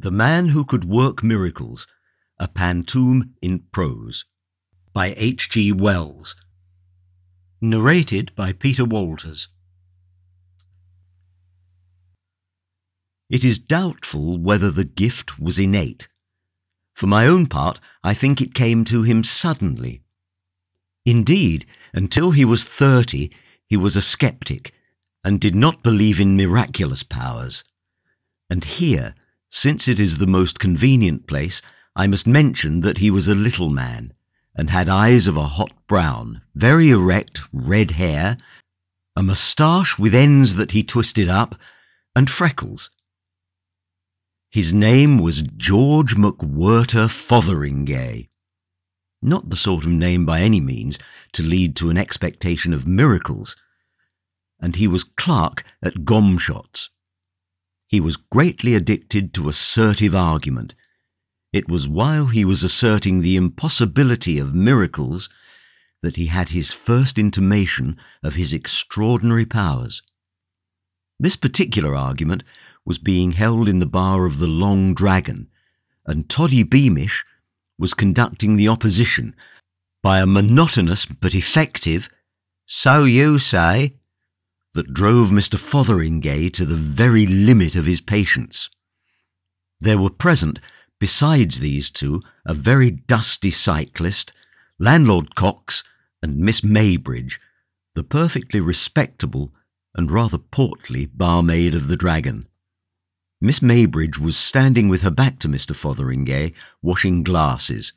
The Man Who Could Work Miracles, a Pantoum in Prose, by H.G. Wells. Narrated by Peter Walters. It is doubtful whether the gift was innate. For my own part, I think it came to him suddenly. Indeed, until he was 30, he was a skeptic, and did not believe in miraculous powers. And here, since it is the most convenient place, I must mention that he was a little man, and had eyes of a hot brown, very erect red hair, a moustache with ends that he twisted up, and freckles. His name was George McWhirter Fotheringay. Not the sort of name by any means to lead to an expectation of miracles. And he was clerk at Gomshott's. He was greatly addicted to assertive argument. It was while he was asserting the impossibility of miracles that he had his first intimation of his extraordinary powers. This particular argument was being held in the bar of the Long Dragon, and Toddy Beamish was conducting the opposition by a monotonous but effective "So you say," that drove Mr. Fotheringay to the very limit of his patience. There were present, besides these two, a very dusty cyclist, Landlord Cox, and Miss Maybridge, the perfectly respectable and rather portly barmaid of the Dragon. Miss Maybridge was standing with her back to Mr. Fotheringay, washing glasses.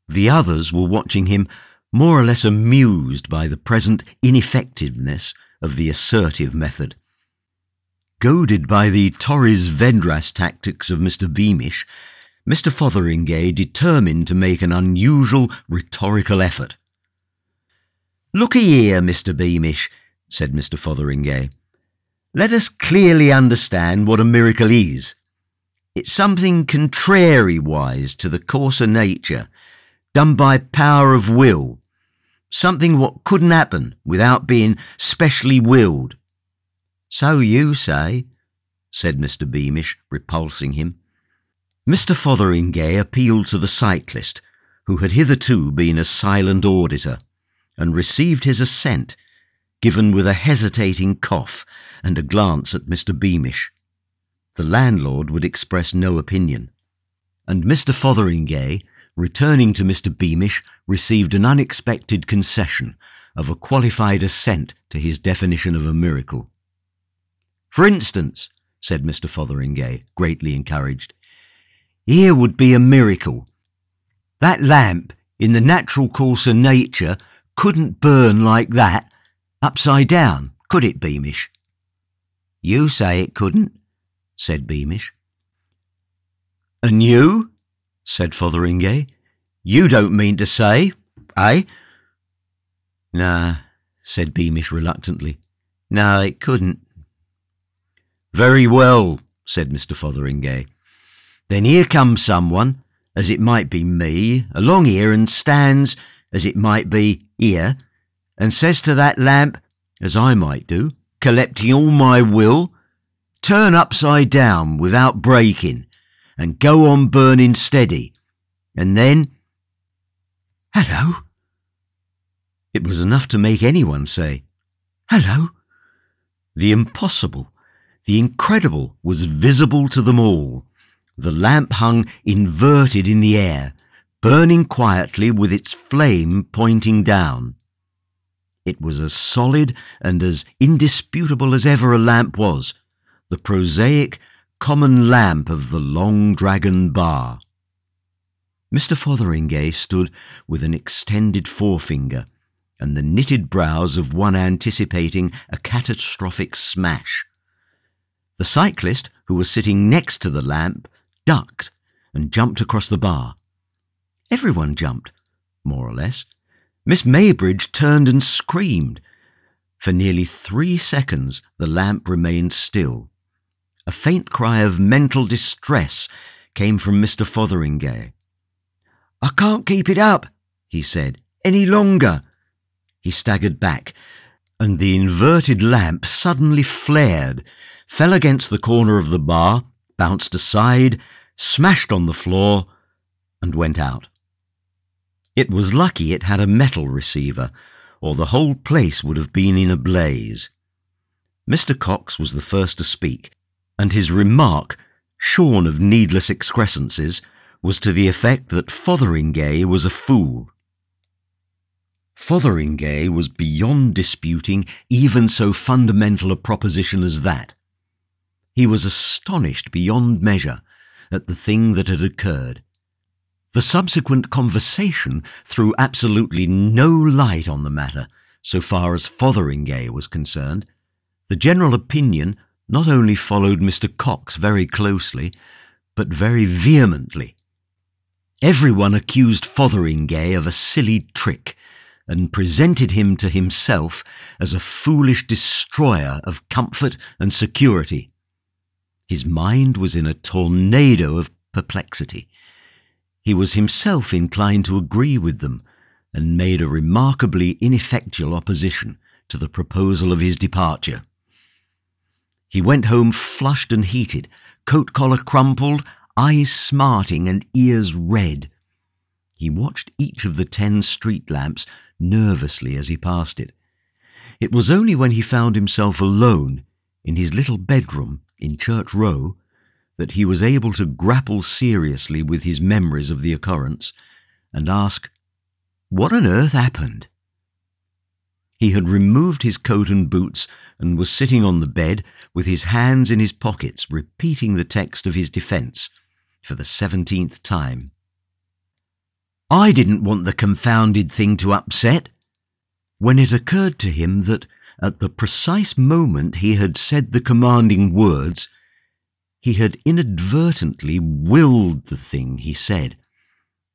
The others were watching him, more or less amused by the present ineffectiveness of the assertive method. Goaded by the Torres Vedras tactics of Mr. Beamish, Mr. Fotheringay determined to make an unusual rhetorical effort. "Look-y here, Mr. Beamish," said Mr. Fotheringay. "Let us clearly understand what a miracle is. It's something contrary-wise to the course of nature, done by power of will, something what couldn't happen without being specially willed." "So you say," said Mr. Beamish, repulsing him. Mr. Fotheringay appealed to the cyclist, who had hitherto been a silent auditor, and received his assent, given with a hesitating cough and a glance at Mr. Beamish. The landlord would express no opinion, and Mr. Fotheringay, returning to Mr. Beamish, received an unexpected concession of a qualified assent to his definition of a miracle. "For instance," said Mr. Fotheringay, greatly encouraged, "here would be a miracle. That lamp, in the natural course of nature, couldn't burn like that, upside down, could it, Beamish?" "You say it couldn't," said Beamish. "And you," said Fotheringay, "you don't mean to say, eh?" "Nah," said Beamish reluctantly. "No, it couldn't." "Very well," said Mr. Fotheringay. "Then here comes someone, as it might be me, along here and stands, as it might be, here, and says to that lamp, as I might do, collecting all my will, turn upside down without breaking, and go on burning steady, and then—" "Hello!" It was enough to make anyone say, "Hello!" The impossible, the incredible, was visible to them all. The lamp hung inverted in the air, burning quietly with its flame pointing down. It was as solid and as indisputable as ever a lamp was, the prosaic, common lamp of the Long Dragon bar. Mr. Fotheringay stood with an extended forefinger, and the knitted brows of one anticipating a catastrophic smash. The cyclist, who was sitting next to the lamp, ducked and jumped across the bar. Everyone jumped, more or less. Miss Maybridge turned and screamed. For nearly 3 seconds the lamp remained still. A faint cry of mental distress came from Mr. Fotheringay. "I can't keep it up," he said, "any longer." He staggered back, and the inverted lamp suddenly flared, fell against the corner of the bar, bounced aside, smashed on the floor, and went out. It was lucky it had a metal receiver, or the whole place would have been in a blaze. Mr. Cox was the first to speak, and his remark, shorn of needless excrescences, was to the effect that Fotheringay was a fool. Fotheringay was beyond disputing even so fundamental a proposition as that. He was astonished beyond measure at the thing that had occurred. The subsequent conversation threw absolutely no light on the matter, so far as Fotheringay was concerned. The general opinion not only followed Mr. Cox very closely, but very vehemently. Everyone accused Fotheringay of a silly trick, and presented him to himself as a foolish destroyer of comfort and security. His mind was in a tornado of perplexity. He was himself inclined to agree with them, and made a remarkably ineffectual opposition to the proposal of his departure. He went home flushed and heated, coat-collar crumpled, eyes smarting and ears red. He watched each of the 10 street lamps nervously as he passed it. It was only when he found himself alone in his little bedroom in Church Row that he was able to grapple seriously with his memories of the occurrence and ask, "What on earth happened?" He had removed his coat and boots and was sitting on the bed with his hands in his pockets, repeating the text of his defence for the 17th time. I didn't want the confounded thing to upset, when it occurred to him that at the precise moment he had said the commanding words, he had inadvertently willed the thing he said,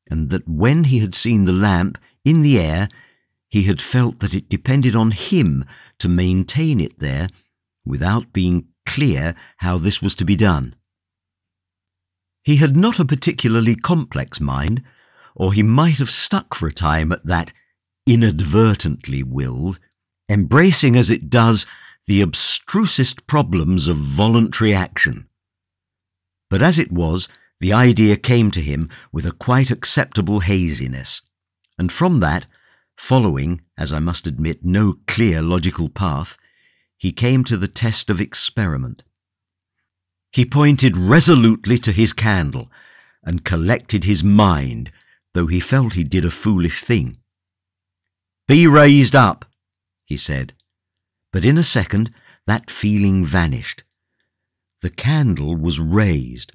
and that when he had seen the lamp in the air, he had felt that it depended on him to maintain it there without being clear how this was to be done. He had not a particularly complex mind, or he might have stuck for a time at that inadvertently willed, embracing as it does the abstrusest problems of voluntary action. But as it was, the idea came to him with a quite acceptable haziness, and from that, following, as I must admit, no clear logical path, he came to the test of experiment. He pointed resolutely to his candle and collected his mind, though he felt he did a foolish thing. "Be raised up," he said, but in a second that feeling vanished. The candle was raised,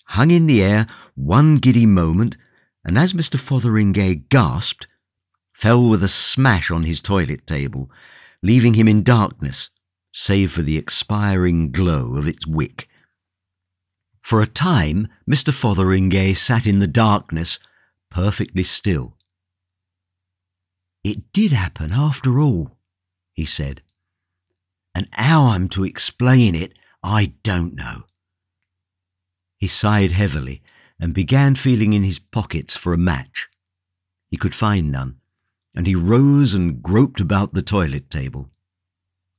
hung in the air one giddy moment, and as Mr. Fotheringay gasped, fell with a smash on his toilet table, leaving him in darkness, save for the expiring glow of its wick. For a time Mr. Fotheringay sat in the darkness, perfectly still. "It did happen after all," he said, "and how I'm to explain it, I don't know." He sighed heavily and began feeling in his pockets for a match. He could find none, and he rose and groped about the toilet table.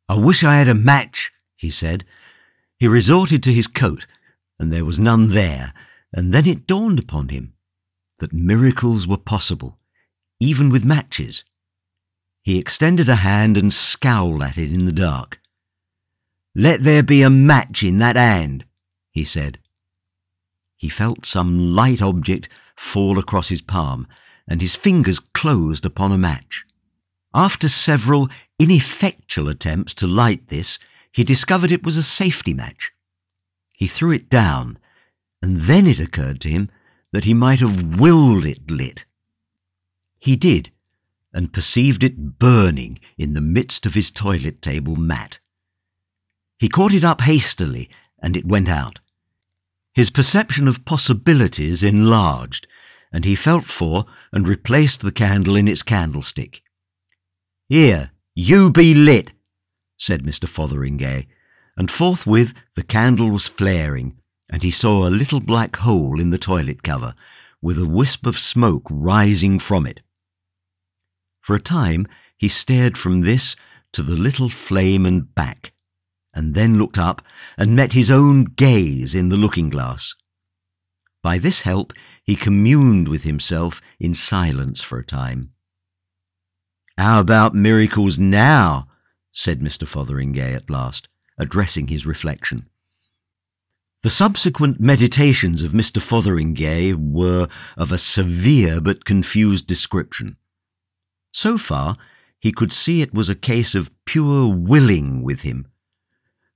"I wish I had a match," he said. He resorted to his coat, and there was none there, and then it dawned upon him that miracles were possible, even with matches. He extended a hand and scowled at it in the dark. "Let there be a match in that hand," he said. He felt some light object fall across his palm, and his fingers closed upon a match. After several ineffectual attempts to light this, he discovered it was a safety match. He threw it down, and then it occurred to him that he might have willed it lit. He did, and perceived it burning in the midst of his toilet table mat. He caught it up hastily, and it went out. His perception of possibilities enlarged, and he felt for and replaced the candle in its candlestick. "Here, you be lit," said Mr. Fotheringay, and forthwith the candle was flaring, and he saw a little black hole in the toilet cover, with a wisp of smoke rising from it. For a time he stared from this to the little flame and back, and then looked up and met his own gaze in the looking-glass. By this help, he communed with himself in silence for a time. "How about miracles now?" said Mr. Fotheringay at last, addressing his reflection. The subsequent meditations of Mr. Fotheringay were of a severe but confused description. So far, he could see it was a case of pure willing with him.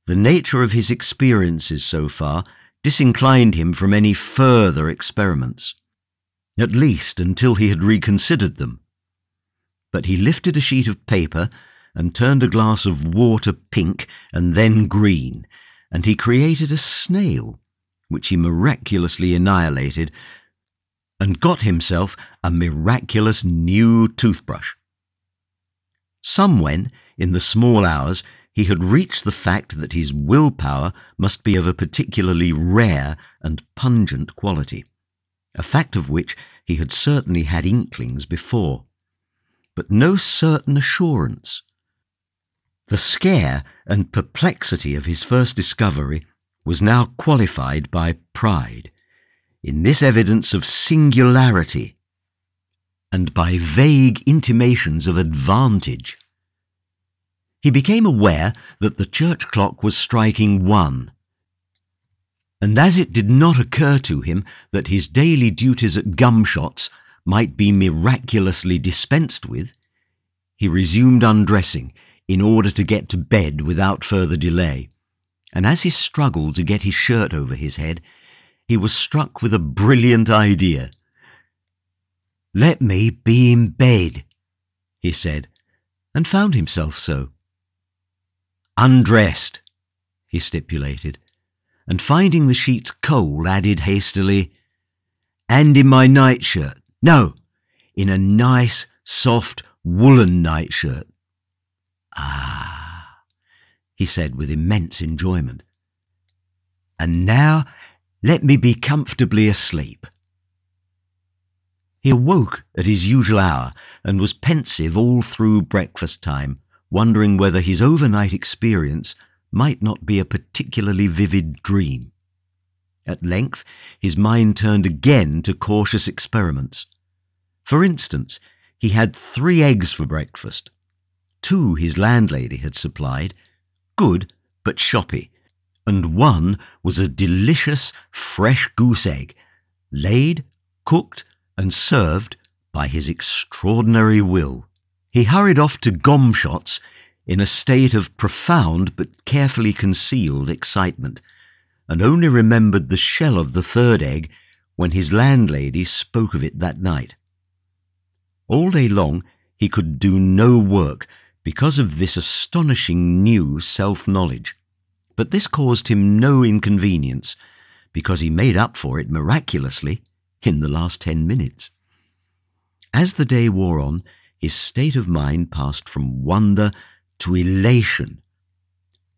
The nature of his experiences so far disinclined him from any further experiments, at least until he had reconsidered them. But he lifted a sheet of paper and turned a glass of water pink and then green, and he created a snail, which he miraculously annihilated, and got himself a miraculous new toothbrush. Somewhen, in the small hours, he had reached the fact that his willpower must be of a particularly rare and pungent quality, a fact of which he had certainly had inklings before, but no certain assurance. The scare and perplexity of his first discovery was now qualified by pride, in this evidence of singularity, and by vague intimations of advantage. He became aware that the church clock was striking 1, and as it did not occur to him that his daily duties at Gumshots might be miraculously dispensed with, he resumed undressing in order to get to bed without further delay, and as he struggled to get his shirt over his head, he was struck with a brilliant idea. "Let me be in bed," he said, and found himself so. "Undressed," he stipulated, and finding the sheets cold, added hastily, "and in my nightshirt. No, in a nice, soft, woolen nightshirt." "Ah," he said with immense enjoyment. "And now let me be comfortably asleep." He awoke at his usual hour and was pensive all through breakfast time, wondering whether his overnight experience might not be a particularly vivid dream. At length his mind turned again to cautious experiments. For instance, he had 3 eggs for breakfast. 2 his landlady had supplied, good but shoppy, and 1 was a delicious fresh goose egg, laid, cooked, and served by his extraordinary will. He hurried off to Gomshots in a state of profound but carefully concealed excitement, and only remembered the shell of the 3rd egg when his landlady spoke of it that night. All day long he could do no work because of this astonishing new self-knowledge, but this caused him no inconvenience, because he made up for it miraculously in the last 10 minutes. As the day wore on, his state of mind passed from wonder to elation,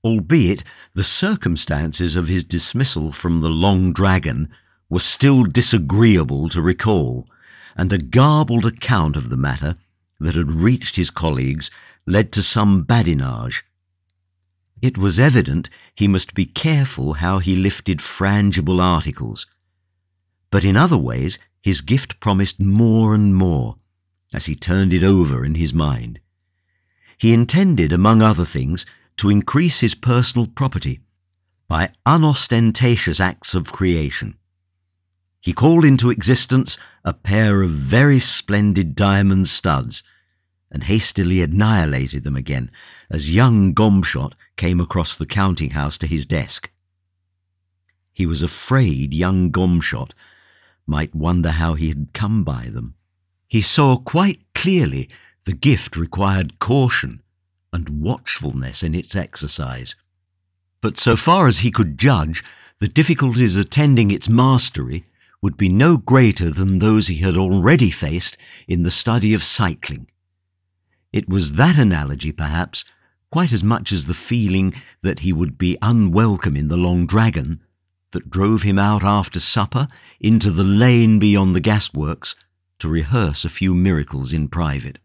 albeit the circumstances of his dismissal from the Long Dragon were still disagreeable to recall, and a garbled account of the matter that had reached his colleagues led to some badinage. It was evident he must be careful how he lifted frangible articles, but in other ways his gift promised more and more as he turned it over in his mind. He intended, among other things, to increase his personal property by unostentatious acts of creation. He called into existence a pair of very splendid diamond studs, and hastily annihilated them again as young Gomshot came across the counting-house to his desk. He was afraid young Gomshot might wonder how he had come by them. He saw quite clearly the gift required caution and watchfulness in its exercise, but so far as he could judge, the difficulties attending its mastery would be no greater than those he had already faced in the study of cycling. It was that analogy, perhaps, quite as much as the feeling that he would be unwelcome in the Long Dragon, that drove him out after supper into the lane beyond the gasworks to rehearse a few miracles in private.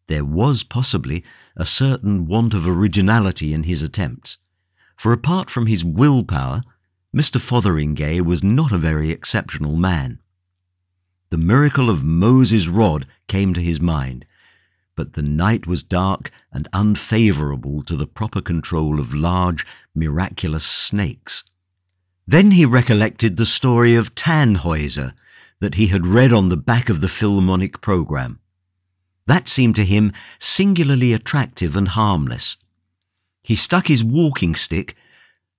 There was possibly a certain want of originality in his attempts, for apart from his willpower, Mr. Fotheringay was not a very exceptional man. The miracle of Moses' rod came to his mind, but the night was dark and unfavourable to the proper control of large, miraculous snakes. Then he recollected the story of Tannhäuser that he had read on the back of the Philharmonic programme. That seemed to him singularly attractive and harmless. He stuck his walking stick,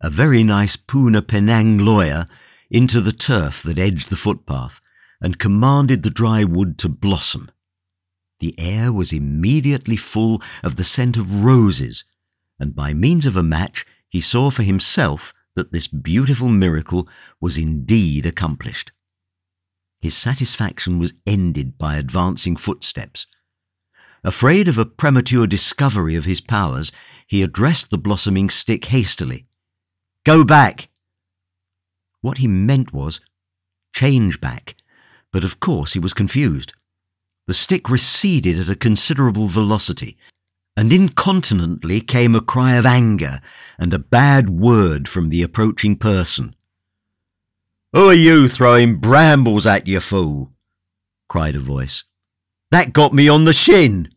a very nice Poona Penang lawyer, into the turf that edged the footpath, and commanded the dry wood to blossom. The air was immediately full of the scent of roses, and by means of a match he saw for himself that this beautiful miracle was indeed accomplished. His satisfaction was ended by advancing footsteps. Afraid of a premature discovery of his powers, he addressed the blossoming stick hastily. "Go back!" What he meant was, "Change back," but of course he was confused. The stick receded at a considerable velocity, and incontinently came a cry of anger and a bad word from the approaching person. "Who are you throwing brambles at, you fool?" cried a voice. "That got me on the shin."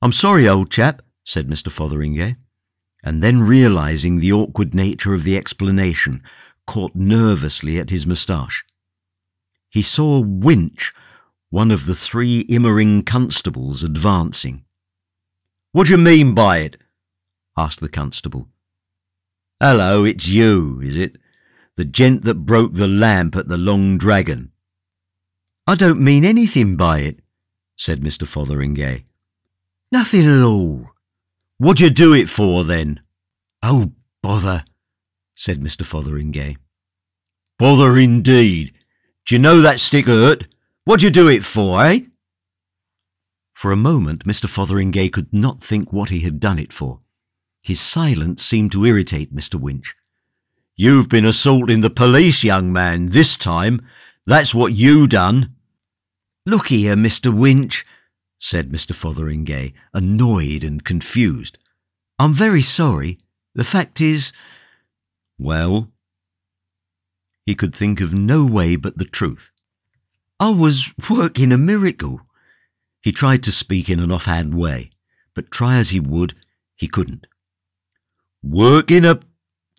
"I'm sorry, old chap," said Mr. Fotheringay, and then realising the awkward nature of the explanation, caught nervously at his moustache. He saw Winch, one of the 3 Immering constables, advancing. "What do you mean by it?" asked the constable. "Hello, it's you, is it? The gent that broke the lamp at the Long Dragon?" "I don't mean anything by it," said Mr. Fotheringay. "Nothing at all." "What'd you do it for, then?" "Oh, bother," said Mr. Fotheringay. "Bother indeed. D'you know that stick hurt? What'd you do it for, eh?" For a moment Mr. Fotheringay could not think what he had done it for. His silence seemed to irritate Mr. Winch. "You've been assaulting the police, young man, this time. That's what you done." "Look here, Mr. Winch," said Mr. Fotheringay, annoyed and confused. "I'm very sorry. The fact is—" "Well?" He could think of no way but the truth. "I was working a miracle." He tried to speak in an offhand way, but try as he would, he couldn't. "Working a...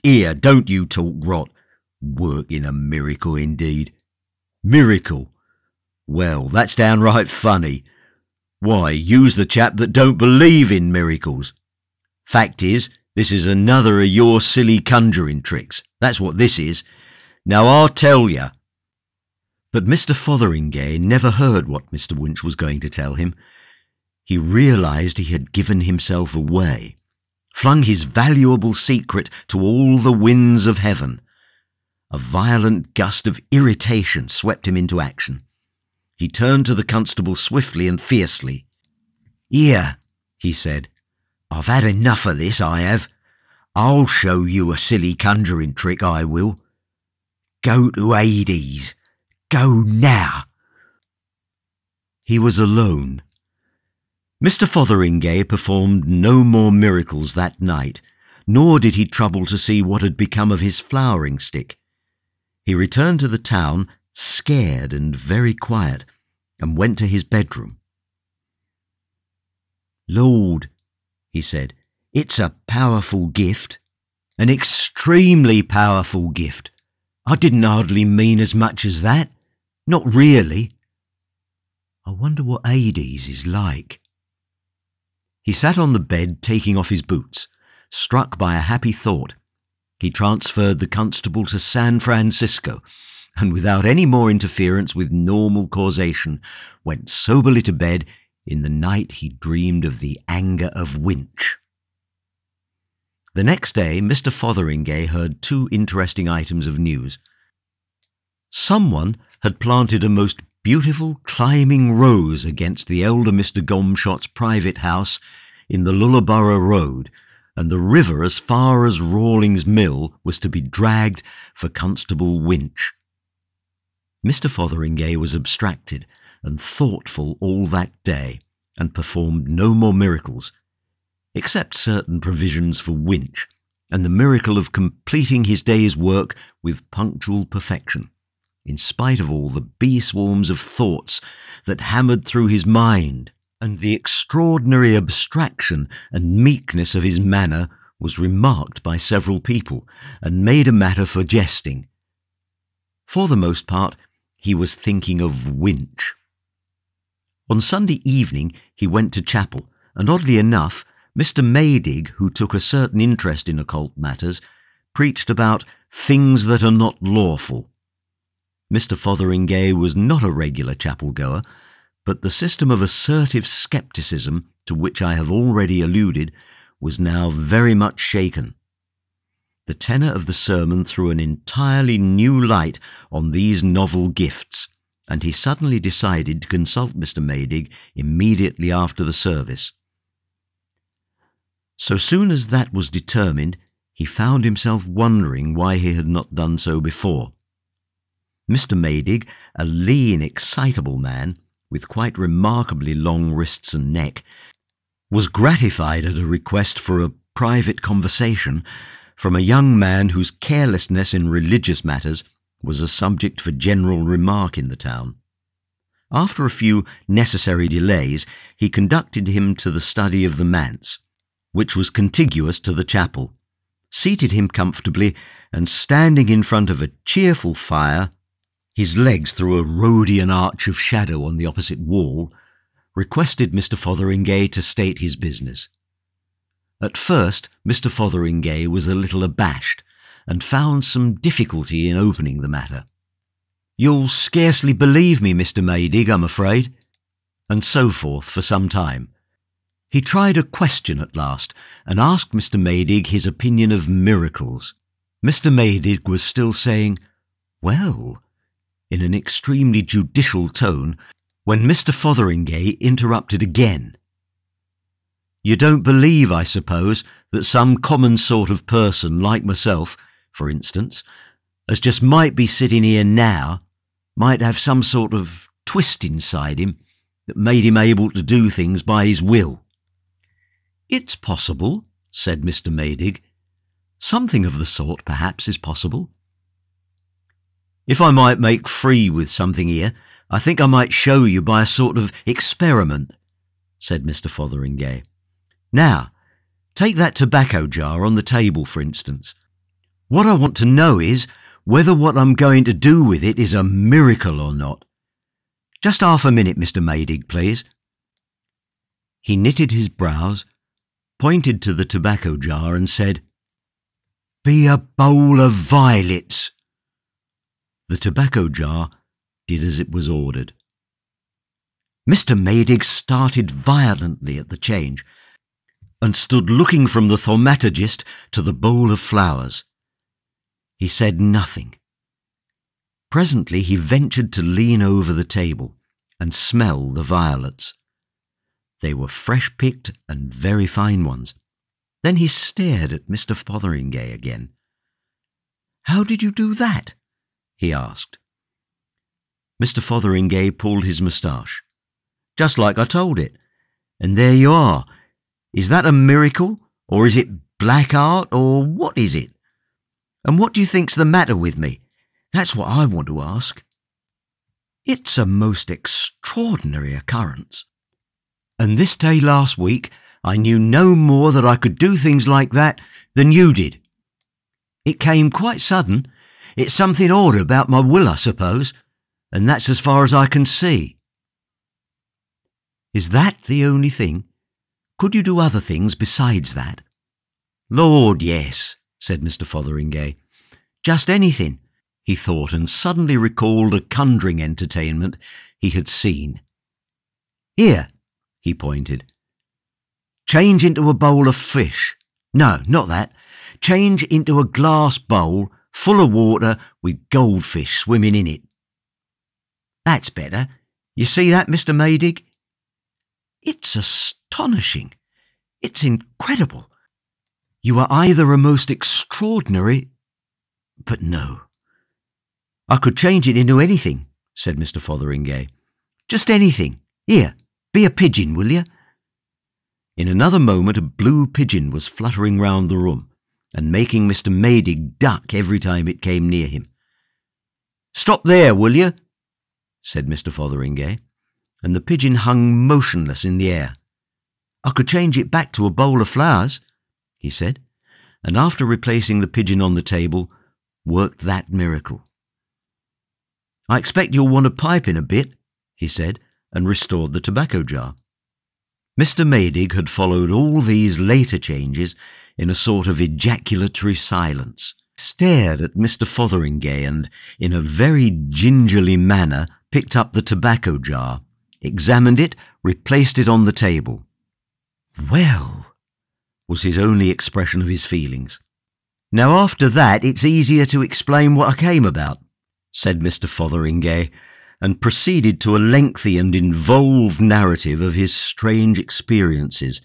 Here, don't you talk rot. Working a miracle, indeed. Miracle. Well, that's downright funny. Why, you's the chap that don't believe in miracles. Fact is, this is another of your silly conjuring tricks. That's what this is. Now I'll tell you." But Mr. Fotheringay never heard what Mr. Winch was going to tell him. He realised he had given himself away, flung his valuable secret to all the winds of heaven. A violent gust of irritation swept him into action. He turned to the constable swiftly and fiercely. "Here," he said, "I've had enough of this, I have. I'll show you a silly conjuring trick, I will. Go to Hades. Go now." He was alone. Mr. Fotheringay performed no more miracles that night, nor did he trouble to see what had become of his flowering stick. He returned to the town, scared and very quiet, and went to his bedroom. "Lord," he said, "it's a powerful gift. An extremely powerful gift. I didn't hardly mean as much as that. Not really. I wonder what Hades is like." He sat on the bed taking off his boots, struck by a happy thought. He transferred the constable to San Francisco, and without any more interference with normal causation, went soberly to bed. In the night he dreamed of the anger of Winch. The next day Mr. Fotheringay heard 2 interesting items of news. Someone had planted a most beautiful climbing rose against the elder Mr. Gomshot's private house in the Lullaborough Road, and the river as far as Rawlings Mill was to be dragged for Constable Winch. Mr. Fotheringay was abstracted and thoughtful all that day, and performed no more miracles, except certain provisions for Winch, and the miracle of completing his day's work with punctual perfection, in spite of all the bee-swarms of thoughts that hammered through his mind, and the extraordinary abstraction and meekness of his manner was remarked by several people, and made a matter for jesting. For the most part, he was thinking of Winch. On Sunday evening he went to chapel, and oddly enough, Mr. Maydig, who took a certain interest in occult matters, preached about things that are not lawful. Mr. Fotheringay was not a regular chapel-goer, but the system of assertive scepticism to which I have already alluded was now very much shaken. The tenor of the sermon threw an entirely new light on these novel gifts, and he suddenly decided to consult Mr. Maydig immediately after the service. So soon as that was determined, he found himself wondering why he had not done so before. Mr. Maydig, a lean, excitable man, with quite remarkably long wrists and neck, was gratified at a request for a private conversation from a young man whose carelessness in religious matters was a subject for general remark in the town. After a few necessary delays, he conducted him to the study of the manse, which was contiguous to the chapel, seated him comfortably, and standing in front of a cheerful fire, his legs through a Rhodian arch of shadow on the opposite wall, requested Mr. Fotheringay to state his business. At first Mr. Fotheringay was a little abashed, and found some difficulty in opening the matter. "You'll scarcely believe me, Mr. Maydig, I'm afraid," and so forth for some time. He tried a question at last, and asked Mr. Maydig his opinion of miracles. Mr. Maydig was still saying, "Well," in an extremely judicial tone, when Mr. Fotheringay interrupted again. "You don't believe, I suppose, that some common sort of person like myself, for instance, as just might be sitting here now, might have some sort of twist inside him that made him able to do things by his will?" "It's possible," said Mr. Maydig. "Something of the sort, perhaps, is possible." "If I might make free with something here, I think I might show you by a sort of experiment," said Mr. Fotheringay. "Now, take that tobacco jar on the table, for instance. What I want to know is whether what I'm going to do with it is a miracle or not. Just half a minute, Mr. Maydig, please." He knitted his brows, pointed to the tobacco jar, and said, "Be a bowl of violets." The tobacco jar did as it was ordered. Mr. Maydig started violently at the change, and stood looking from the thaumaturgist to the bowl of flowers. He said nothing. Presently he ventured to lean over the table and smell the violets. They were fresh-picked and very fine ones. Then he stared at Mr. Fotheringay again. "How did you do that?" he asked. Mr. Fotheringay pulled his moustache. "Just like I told it. And there you are. Is that a miracle, or is it black art, or what is it? And what do you think's the matter with me? That's what I want to ask. It's a most extraordinary occurrence. And this day last week I knew no more that I could do things like that than you did. It came quite sudden. It's something odd about my will, I suppose, and that's as far as I can see." "Is that the only thing? Could you do other things besides that?" "Lord, yes," said Mr. Fotheringay. "Just anything," he thought, and suddenly recalled a conjuring entertainment he had seen. "Here," he pointed. "Change into a bowl of fish. No, not that. Change into a glass bowl full of water with goldfish swimming in it. That's better. You see that, Mr. Maydig? It's astonishing. It's incredible. You are either a most extraordinary... But no. I could change it into anything," said Mr. Fotheringay. "Just anything. Here, be a pigeon, will you?" In another moment a blue pigeon was fluttering round the room, and making Mr. Maydig duck every time it came near him. "Stop there, will you?" said Mr. Fotheringay, and the pigeon hung motionless in the air. "I could change it back to a bowl of flowers," he said, and after replacing the pigeon on the table, worked that miracle. "I expect you'll want a pipe in a bit," he said, and restored the tobacco jar. Mr. Maydig had followed all these later changes in a sort of ejaculatory silence, stared at Mr. Fotheringay, and in a very gingerly manner picked up the tobacco jar, examined it, replaced it on the table. "Well," was his only expression of his feelings. "Now after that it's easier to explain what I came about," said Mr. Fotheringay, and proceeded to a lengthy and involved narrative of his strange experiences,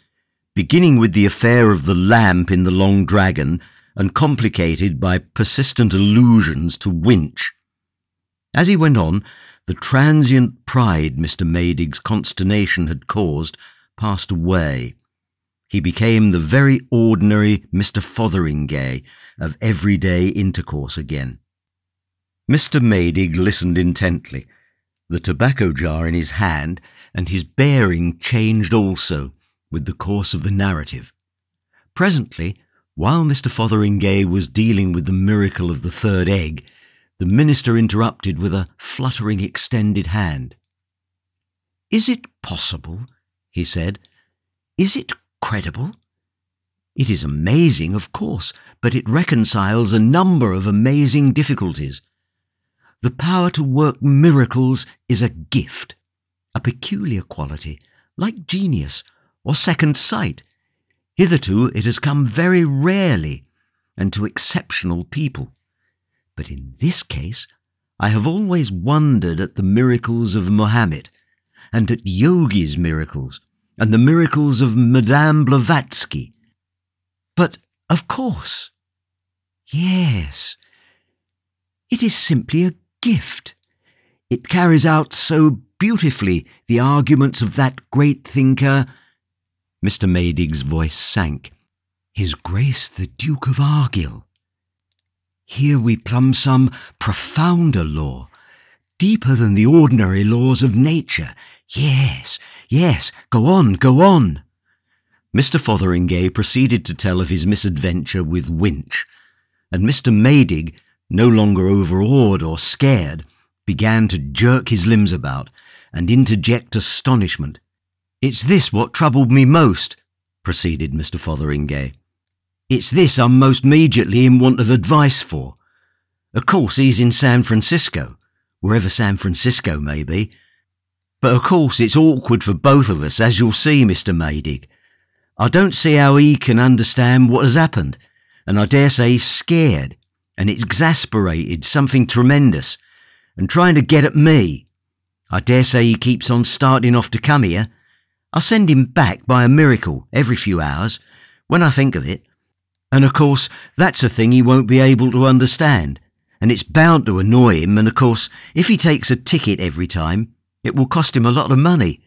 beginning with the affair of the lamp in the Long Dragon and complicated by persistent allusions to Winch. As he went on, the transient pride Mr. Maydig's consternation had caused passed away. He became the very ordinary Mr. Fotheringay of everyday intercourse again. Mr. Maydig listened intently, the tobacco jar in his hand, and his bearing changed also with the course of the narrative. Presently, while Mr. Fotheringay was dealing with the miracle of the third egg, the minister interrupted with a fluttering extended hand. "Is it possible?" he said. "Is it credible? It is amazing, of course, but it reconciles a number of amazing difficulties. The power to work miracles is a gift, a peculiar quality, like genius or second sight. Hitherto it has come very rarely and to exceptional people. But in this case, I have always wondered at the miracles of Mohammed, and at Yogi's miracles, and the miracles of Madame Blavatsky. But, of course, yes, it is simply a gift. It carries out so beautifully the arguments of that great thinker—" Mr. Maydig's voice sank. "His Grace the Duke of Argyll. Here we plumb some profounder law, deeper than the ordinary laws of nature. Yes, yes, go on, go on." Mr. Fotheringay proceeded to tell of his misadventure with Winch, and Mr. Maydig, no longer overawed or scared, began to jerk his limbs about and interject astonishment. "It's this what troubled me most," proceeded Mr. Fotheringay. "It's this I'm most immediately in want of advice for. Of course he's in San Francisco, wherever San Francisco may be. But of course it's awkward for both of us, as you'll see, Mr. Maydig. I don't see how he can understand what has happened, and I dare say he's scared and exasperated something tremendous, and trying to get at me. I dare say he keeps on starting off to come here. I send him back by a miracle every few hours, when I think of it. And of course that's a thing he won't be able to understand, and it's bound to annoy him, and of course if he takes a ticket every time, it will cost him a lot of money.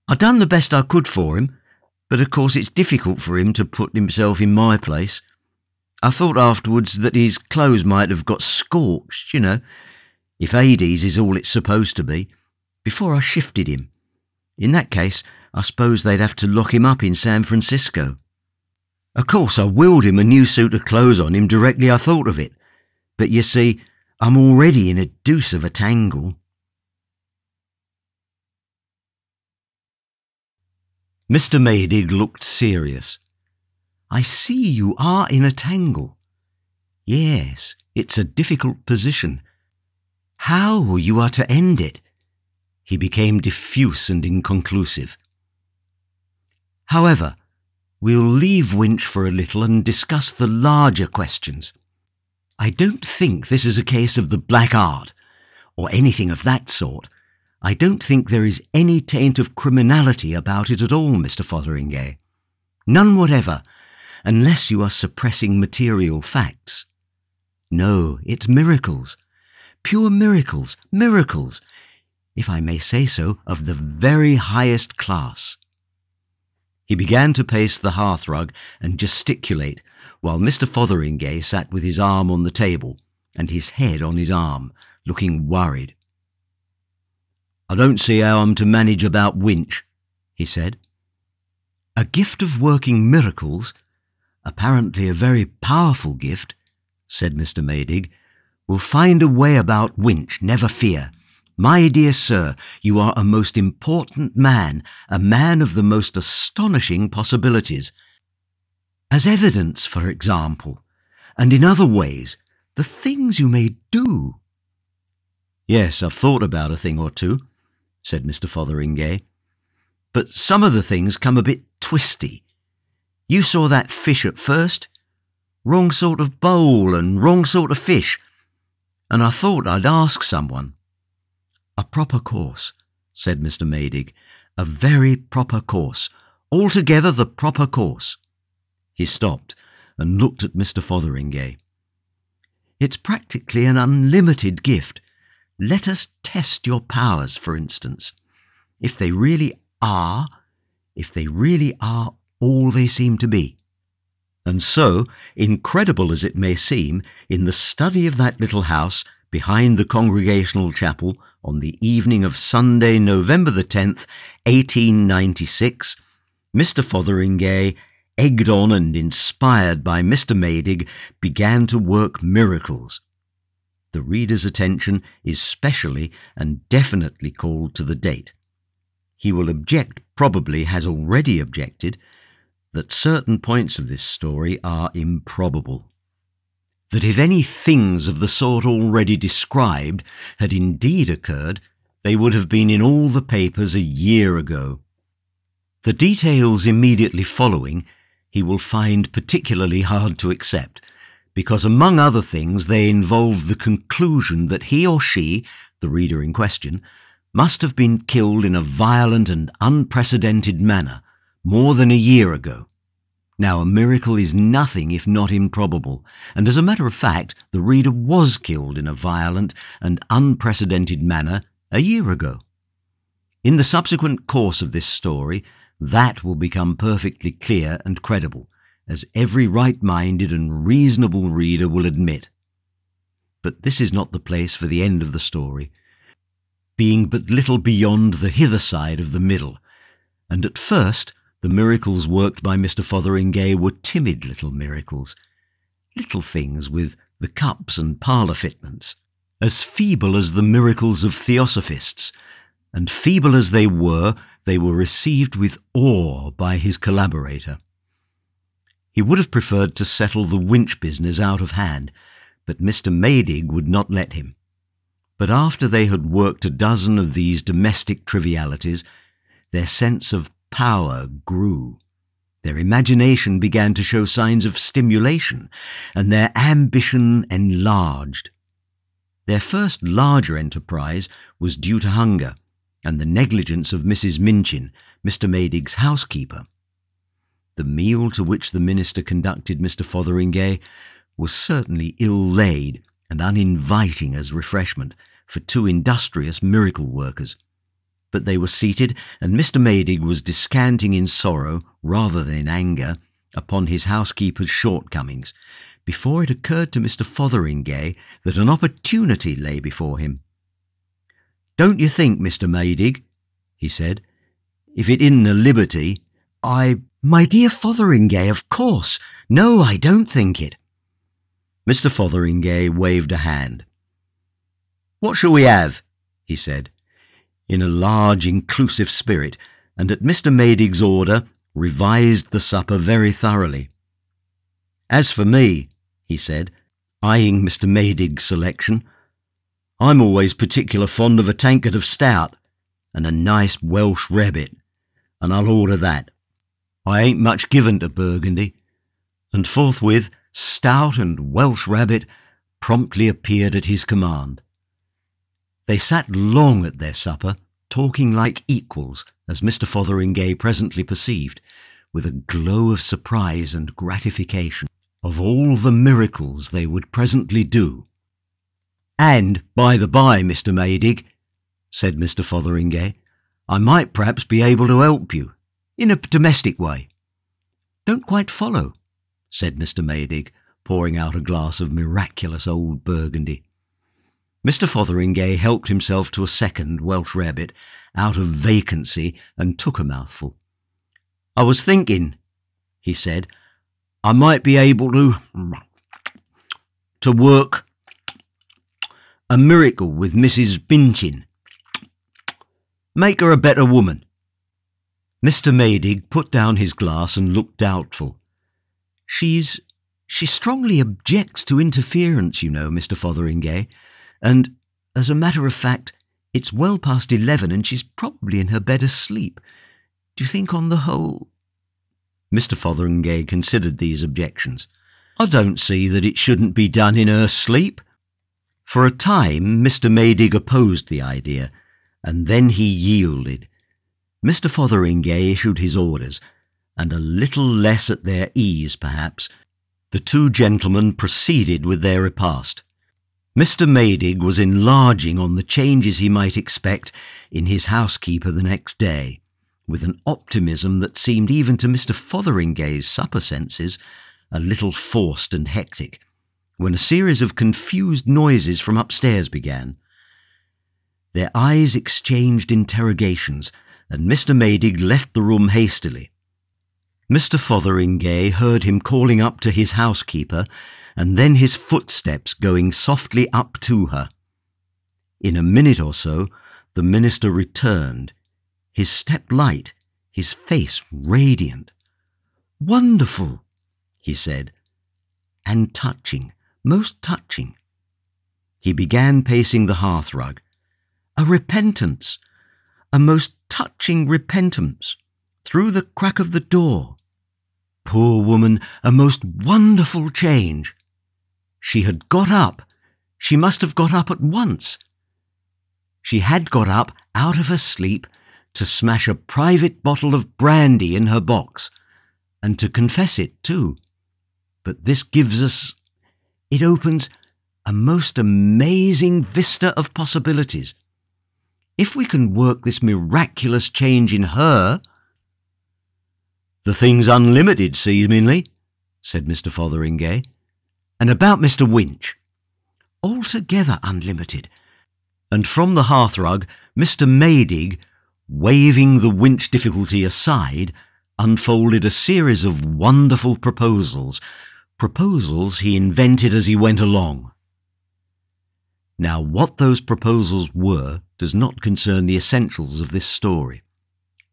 I done the best I could for him, but of course it's difficult for him to put himself in my place. I thought afterwards that his clothes might have got scorched, if Hades is all it's supposed to be, before I shifted him. In that case, I suppose they'd have to lock him up in San Francisco. Of course, I willed him a new suit of clothes on him directly I thought of it, but you see, I'm already in a deuce of a tangle." Mr. Maydig looked serious. "I see you are in a tangle. Yes, it's a difficult position. How you are to end it?" He became diffuse and inconclusive. "However, we'll leave Winch for a little and discuss the larger questions. I don't think this is a case of the black art, or anything of that sort. I don't think there is any taint of criminality about it at all, Mr. Fotheringay. None whatever, unless you are suppressing material facts. No, it's miracles, pure miracles, miracles, if I may say so, of the very highest class." He began to pace the hearthrug and gesticulate, while Mr. Fotheringay sat with his arm on the table and his head on his arm, looking worried. "I don't see how I'm to manage about Winch," he said. "A gift of working miracles, apparently a very powerful gift," said Mr. Maydig, "will find a way about Winch, never fear. My dear sir, you are a most important man, a man of the most astonishing possibilities. As evidence, for example, and in other ways, the things you may do." "Yes, I've thought about a thing or two," said Mr. Fotheringay, "but some of the things come a bit twisty. You saw that fish at first? Wrong sort of bowl and wrong sort of fish, and I thought I'd ask someone." "A proper course," said Mr. Maydig, "a very proper course, altogether the proper course." He stopped and looked at Mr. Fotheringay. "It's practically an unlimited gift. Let us test your powers, for instance. If they really are all they seem to be." And so, incredible as it may seem, in the study of that little house behind the Congregational Chapel on the evening of Sunday, November the 10th, 1896, Mr. Fotheringay, egged on and inspired by Mr. Maydig, began to work miracles. The reader's attention is specially and definitely called to the date. He will object, probably has already objected, that certain points of this story are improbable. That if any things of the sort already described had indeed occurred, they would have been in all the papers a year ago. The details immediately following he will find particularly hard to accept, because among other things they involve the conclusion that he or she, the reader in question, must have been killed in a violent and unprecedented manner more than a year ago. Now, a miracle is nothing if not improbable, and as a matter of fact, the reader was killed in a violent and unprecedented manner a year ago. In the subsequent course of this story, that will become perfectly clear and credible, as every right-minded and reasonable reader will admit. But this is not the place for the end of the story, being but little beyond the hither side of the middle, and at first the miracles worked by Mr. Fotheringay were timid little miracles, little things with the cups and parlour fitments, as feeble as the miracles of theosophists, and feeble as they were received with awe by his collaborator. He would have preferred to settle the Winch business out of hand, but Mr. Maydig would not let him. But after they had worked a dozen of these domestic trivialities, their sense of power grew, their imagination began to show signs of stimulation, and their ambition enlarged. Their first larger enterprise was due to hunger and the negligence of Mrs. Minchin, Mr. Maydig's housekeeper. The meal to which the minister conducted Mr. Fotheringay was certainly ill-laid and uninviting as refreshment for two industrious miracle workers. But they were seated, and Mr. Maydig was descanting in sorrow, rather than in anger, upon his housekeeper's shortcomings, before it occurred to Mr. Fotheringay that an opportunity lay before him. "Don't you think, Mr. Maydig," he said, "if it isn't a liberty, My dear Fotheringay, of course. No, I don't think it." Mr. Fotheringay waved a hand. "What shall we have?" he said, in a large inclusive spirit, and at Mr. Maydig's order revised the supper very thoroughly. "As for me," he said, eyeing Mr. Maydig's selection, "I'm always particular fond of a tankard of stout, and a nice Welsh rabbit, and I'll order that. I ain't much given to Burgundy." And forthwith stout and Welsh rabbit promptly appeared at his command. They sat long at their supper, talking like equals, as Mr. Fotheringay presently perceived, with a glow of surprise and gratification, of all the miracles they would presently do. "And, by the by, Mr. Maydig," said Mr. Fotheringay, "I might perhaps be able to help you. in a domestic way." "Don't quite follow," said Mr. Maydig, pouring out a glass of miraculous old Burgundy. Mr. Fotheringay helped himself to a second Welsh rarebit out of vacancy and took a mouthful. "I was thinking," he said, "I might be able to work a miracle with Mrs. Binchin. Make her a better woman." Mr. Maydig put down his glass and looked doubtful. She strongly objects to interference, you know, Mr. Fotheringay, and, as a matter of fact, it's well past 11 and she's probably in her bed asleep. Do you think on the whole—" Mr. Fotheringay considered these objections. "I don't see that it shouldn't be done in her sleep." For a time Mr. Maydig opposed the idea, and then he yielded. Mr. Fotheringay issued his orders, and a little less at their ease, perhaps, the two gentlemen proceeded with their repast. Mr. Maydig was enlarging on the changes he might expect in his housekeeper the next day, with an optimism that seemed even to Mr. Fotheringay's supper senses a little forced and hectic, when a series of confused noises from upstairs began. Their eyes exchanged interrogations, and Mr. Maydig left the room hastily. Mr. Fotheringay heard him calling up to his housekeeper, and then his footsteps going softly up to her. In a minute or so the minister returned, his step light, his face radiant. "Wonderful," he said, "and touching, most touching." He began pacing the hearthrug. "A repentance, a most touching repentance, through the crack of the door. Poor woman, a most wonderful change. She had got up. She must have got up at once. She had got up out of her sleep to smash a private bottle of brandy in her box, and to confess it too. But this gives us, it opens a most amazing vista of possibilities. If we can work this miraculous change in her—" "The thing's unlimited, seemingly," said Mr. Fotheringay. "And about Mr. Winch?" "Altogether unlimited." And from the hearthrug, Mr. Maydig, waving the Winch difficulty aside, unfolded a series of wonderful proposals he invented as he went along. Now, what those proposals were does not concern the essentials of this story.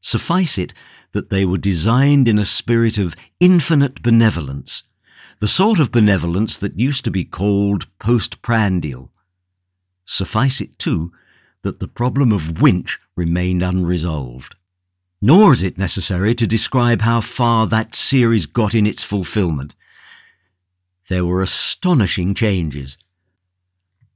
Suffice it that they were designed in a spirit of infinite benevolence, the sort of benevolence that used to be called postprandial. Suffice it, too, that the problem of Winch remained unresolved. Nor is it necessary to describe how far that series got in its fulfillment. There were astonishing changes.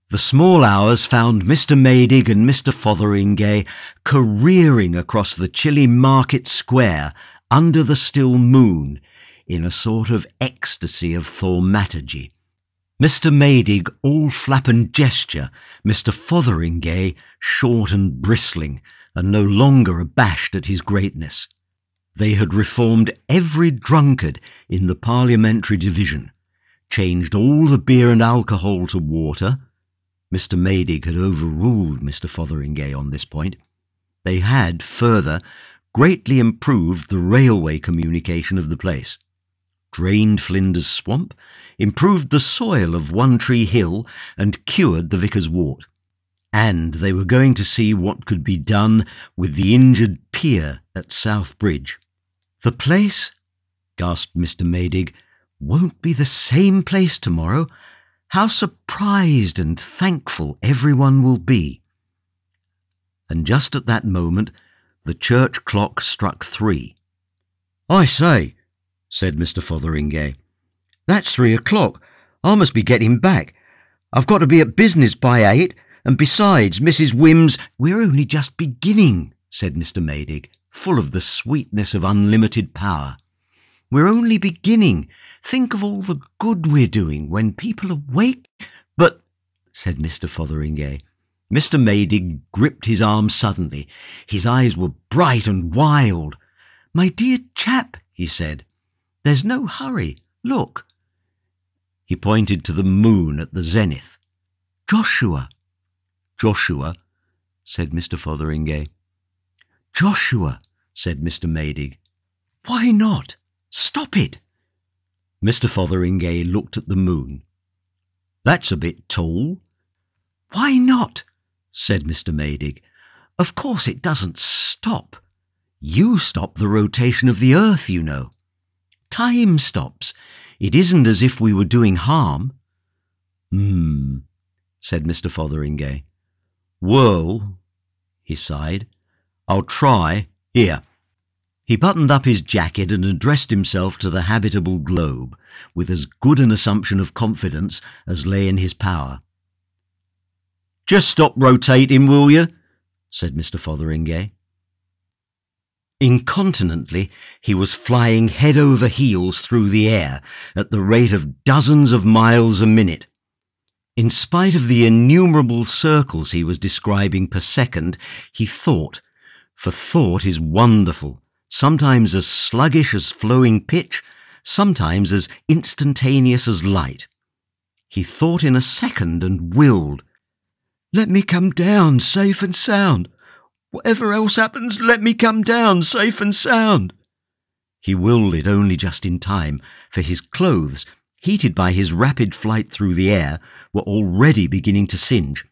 The small hours found Mr. Maydig and Mr. Fotheringay careering across the chilly market square under the still moon in a sort of ecstasy of thaumaturgy. Mr. Maydig all flap and gesture, Mr. Fotheringay short and bristling, and no longer abashed at his greatness. They had reformed every drunkard in the parliamentary division, changed all the beer and alcohol to water. Mr. Maydig had overruled Mr. Fotheringay on this point. They had, further, greatly improved the railway communication of the place, drained Flinders Swamp, improved the soil of One Tree Hill, and cured the Vicar's Wart. And they were going to see what could be done with the injured pier at South Bridge. "The place," gasped Mr. Maydig, "won't be the same place tomorrow. How surprised and thankful everyone will be." And just at that moment the church clock struck 3. "I say," said Mr. Fotheringay, "that's 3 o'clock. I must be getting back. I've got to be at business by 8, and besides, Mrs. Wim's—" "We're only just beginning," said Mr. Maydig, full of the sweetness of unlimited power. "We're only beginning. Think of all the good we're doing when people awake—" "But—" said Mr. Fotheringay. Mr. Maydig gripped his arm suddenly. His eyes were bright and wild. "My dear chap," he said, "there's no hurry. Look." He pointed to the moon at the zenith. "Joshua." "Joshua," said Mr. Fotheringay. "Joshua," said Mr. Maydig. "Why not? Stop it." Mr. Fotheringay looked at the moon. "That's a bit tall." "Why not?" said Mr. Maydig. "Of course it doesn't stop. You stop the rotation of the earth, you know. Time stops. It isn't as if we were doing harm." Said Mr. Fotheringay. "Well," he sighed, "I'll try. Here." He buttoned up his jacket and addressed himself to the habitable globe, with as good an assumption of confidence as lay in his power. "Just stop rotating, will you?" said Mr. Fotheringay. Incontinently, he was flying head over heels through the air at the rate of dozens of miles a minute. In spite of the innumerable circles he was describing per second, he thought, for thought is wonderful, sometimes as sluggish as flowing pitch, sometimes as instantaneous as light. He thought in a second and willed, "Let me come down safe and sound. Whatever else happens, let me come down safe and sound." He willed it only just in time, for his clothes, heated by his rapid flight through the air, were already beginning to singe.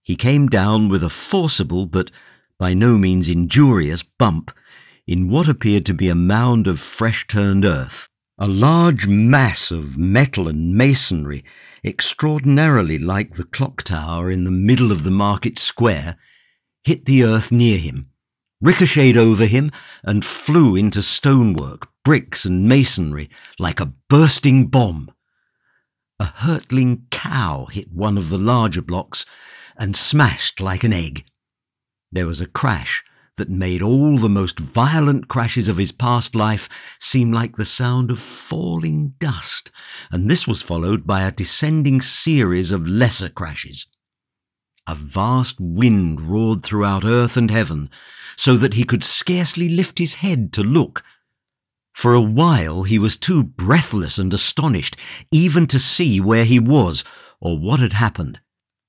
He came down with a forcible but by no means injurious bump in what appeared to be a mound of fresh-turned earth. A large mass of metal and masonry, extraordinarily like the clock tower in the middle of the market square, hit the earth near him, ricocheted over him, and flew into stonework, bricks and masonry like a bursting bomb. A hurtling cow hit one of the larger blocks and smashed like an egg. There was a crash that made all the most violent crashes of his past life seem like the sound of falling dust, and this was followed by a descending series of lesser crashes. A vast wind roared throughout earth and heaven, so that he could scarcely lift his head to look. For a while he was too breathless and astonished even to see where he was or what had happened,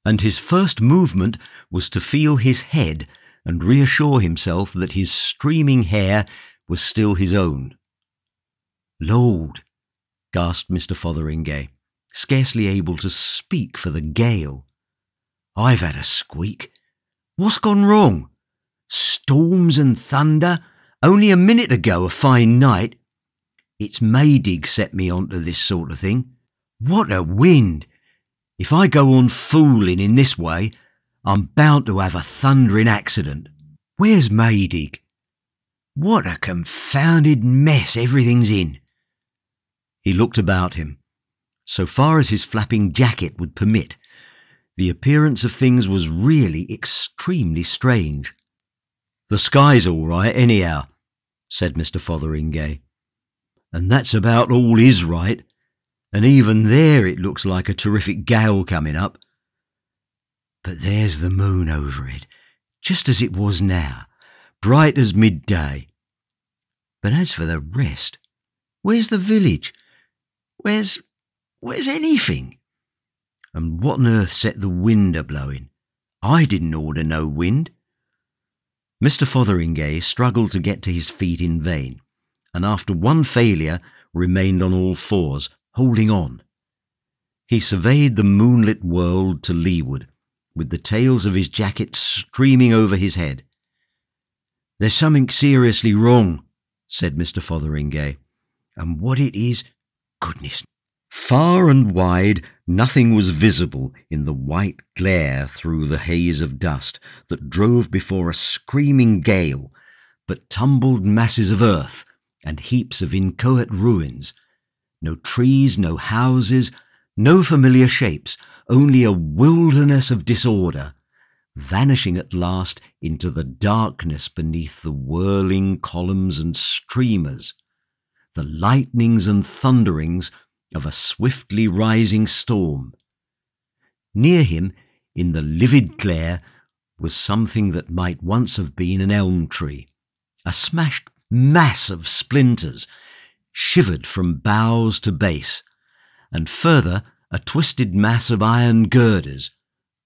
and his first movement was to feel his head and reassure himself that his streaming hair was still his own. "Lord," gasped Mr. Fotheringay, scarcely able to speak for the gale. "I've had a squeak. What's gone wrong? Storms and thunder. Only a minute ago a fine night. It's Maydig set me on to this sort of thing. What a wind! If I go on fooling in this way, I'm bound to have a thundering accident. Where's Maydig? What a confounded mess everything's in." He looked about him. So far as his flapping jacket would permit, the appearance of things was really extremely strange. "The sky's all right, anyhow," said Mr. Fotheringay. "And that's about all is right, and even there it looks like a terrific gale coming up. But there's the moon over it, just as it was now, bright as midday. But as for the rest, where's the village? Where's anything? And what on earth set the wind a-blowing? I didn't order no wind." Mr. Fotheringay struggled to get to his feet in vain, and after one failure remained on all fours, holding on. He surveyed the moonlit world to leeward, with the tails of his jacket streaming over his head. "There's something seriously wrong," said Mr. Fotheringay, "and what it is, goodness." Far and wide nothing was visible in the white glare through the haze of dust that drove before a screaming gale, but tumbled masses of earth and heaps of inchoate ruins. No trees, no houses, no familiar shapes, only a wilderness of disorder, vanishing at last into the darkness beneath the whirling columns and streamers, the lightnings and thunderings of a swiftly rising storm. Near him, in the livid glare, was something that might once have been an elm tree, a smashed mass of splinters, shivered from bows to base, and further a twisted mass of iron girders,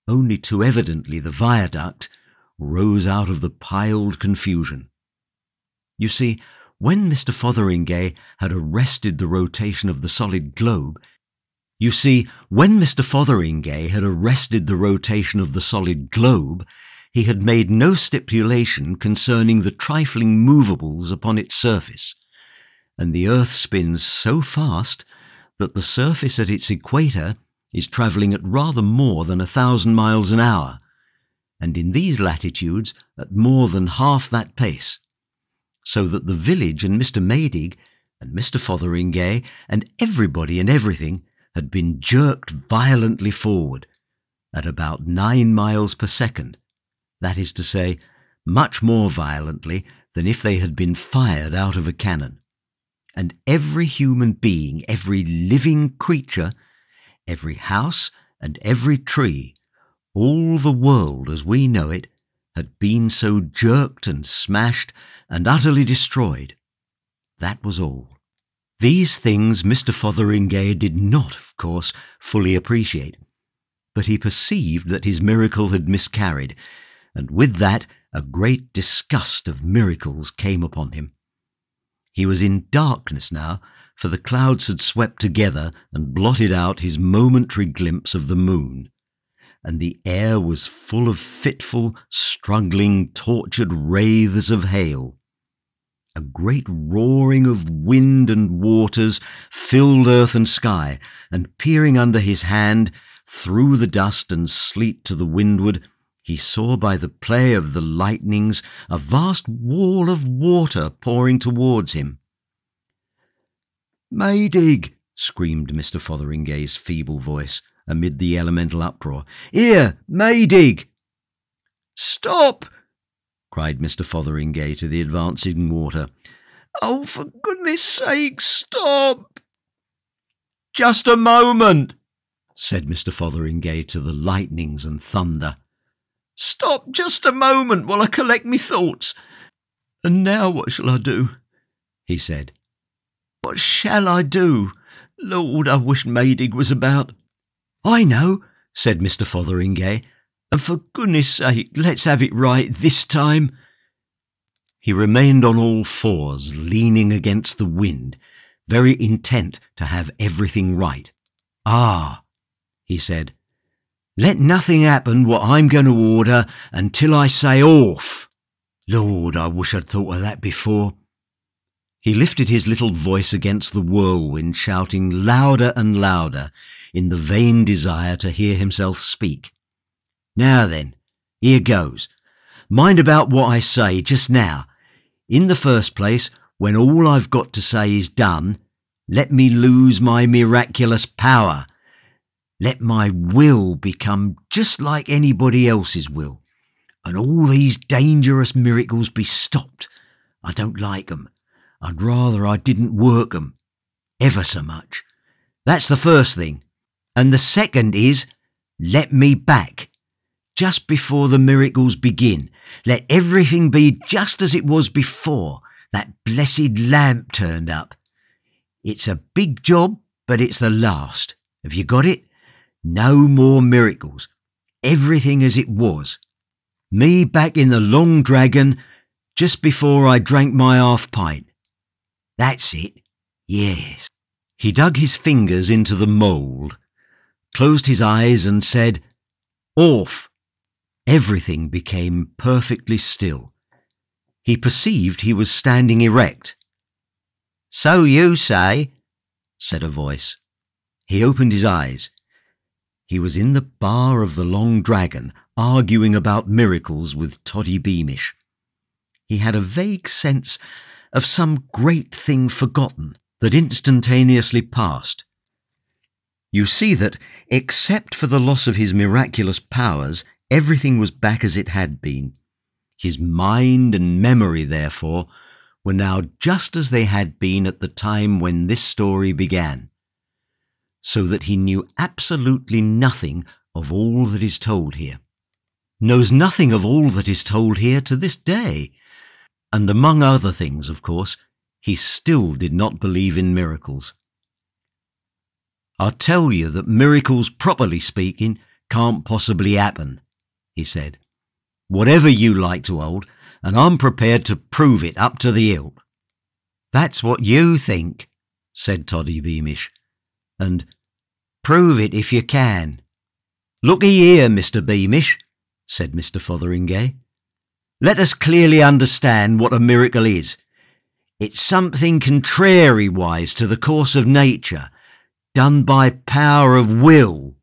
only too evidently the viaduct, rose out of the piled confusion. You see, when Mr. Fotheringay had arrested the rotation of the solid globe, he had made no stipulation concerning the trifling movables upon its surface, and the earth spins so fast that the surface at its equator is travelling at rather more than 1,000 miles an hour, and in these latitudes at more than half that pace, so that the village and Mr. Maydig and Mr. Fotheringay and everybody and everything had been jerked violently forward at about 9 miles per second, that is to say, much more violently than if they had been fired out of a cannon. And every human being, every living creature, every house and every tree, all the world as we know it, had been so jerked and smashed and utterly destroyed. That was all. These things Mr. Fotheringay did not, of course, fully appreciate, but he perceived that his miracle had miscarried, and with that a great disgust of miracles came upon him. He was in darkness now, for the clouds had swept together and blotted out his momentary glimpse of the moon, and the air was full of fitful, struggling, tortured wraiths of hail. A great roaring of wind and waters filled earth and sky, and peering under his hand, through the dust and sleet to the windward, he saw by the play of the lightnings a vast wall of water pouring towards him. "Maydig!" screamed Mr. Fotheringay's feeble voice, amid the elemental uproar. "Here, Maydig!" "Stop!" cried Mr. Fotheringay to the advancing water. "Oh, for goodness sake, stop!" "Just a moment," said Mr. Fotheringay to the lightnings and thunder. "Stop just a moment while I collect me thoughts. And now what shall I do?" he said. "What shall I do? Lord, I wish Maydig was about." "I know," said Mr. Fotheringay, "and for goodness sake, let's have it right this time." He remained on all fours, leaning against the wind, very intent to have everything right. "Ah," he said, "let nothing happen what I'm going to order until I say off. Lord, I wish I'd thought of that before." He lifted his little voice against the whirlwind, shouting louder and louder in the vain desire to hear himself speak. "Now then, here goes. Mind about what I say just now. In the first place, when all I've got to say is done, let me lose my miraculous power. Let my will become just like anybody else's will, and all these dangerous miracles be stopped. I don't like 'em. I'd rather I didn't work 'em, ever so much. That's the first thing. And the second is, let me back. Just before the miracles begin, let everything be just as it was before that blessed lamp turned up. It's a big job, but it's the last. Have you got it? No more miracles. Everything as it was. Me back in the Long Dragon just before I drank my half-pint. That's it. Yes." He dug his fingers into the mould, closed his eyes and said, "Off." Everything became perfectly still. He perceived he was standing erect. "So you say," said a voice. He opened his eyes. He was in the bar of the Long Dragon, arguing about miracles with Toddy Beamish. He had a vague sense of some great thing forgotten that instantaneously passed. You see that, except for the loss of his miraculous powers, everything was back as it had been. His mind and memory, therefore, were now just as they had been at the time when this story began, so that he knew absolutely nothing of all that is told here. Knows nothing of all that is told here to this day. And among other things, of course, he still did not believe in miracles. "I'll tell you that miracles, properly speaking, can't possibly happen," he said. "Whatever you like to hold, and I'm prepared to prove it up to the hilt." "That's what you think," said Toddy Beamish, and "prove it if you can." "Look'ee here, Mr. Beamish," said Mr. Fotheringay. "Let us clearly understand what a miracle is. It's something contrariwise to the course of nature, done by power of will,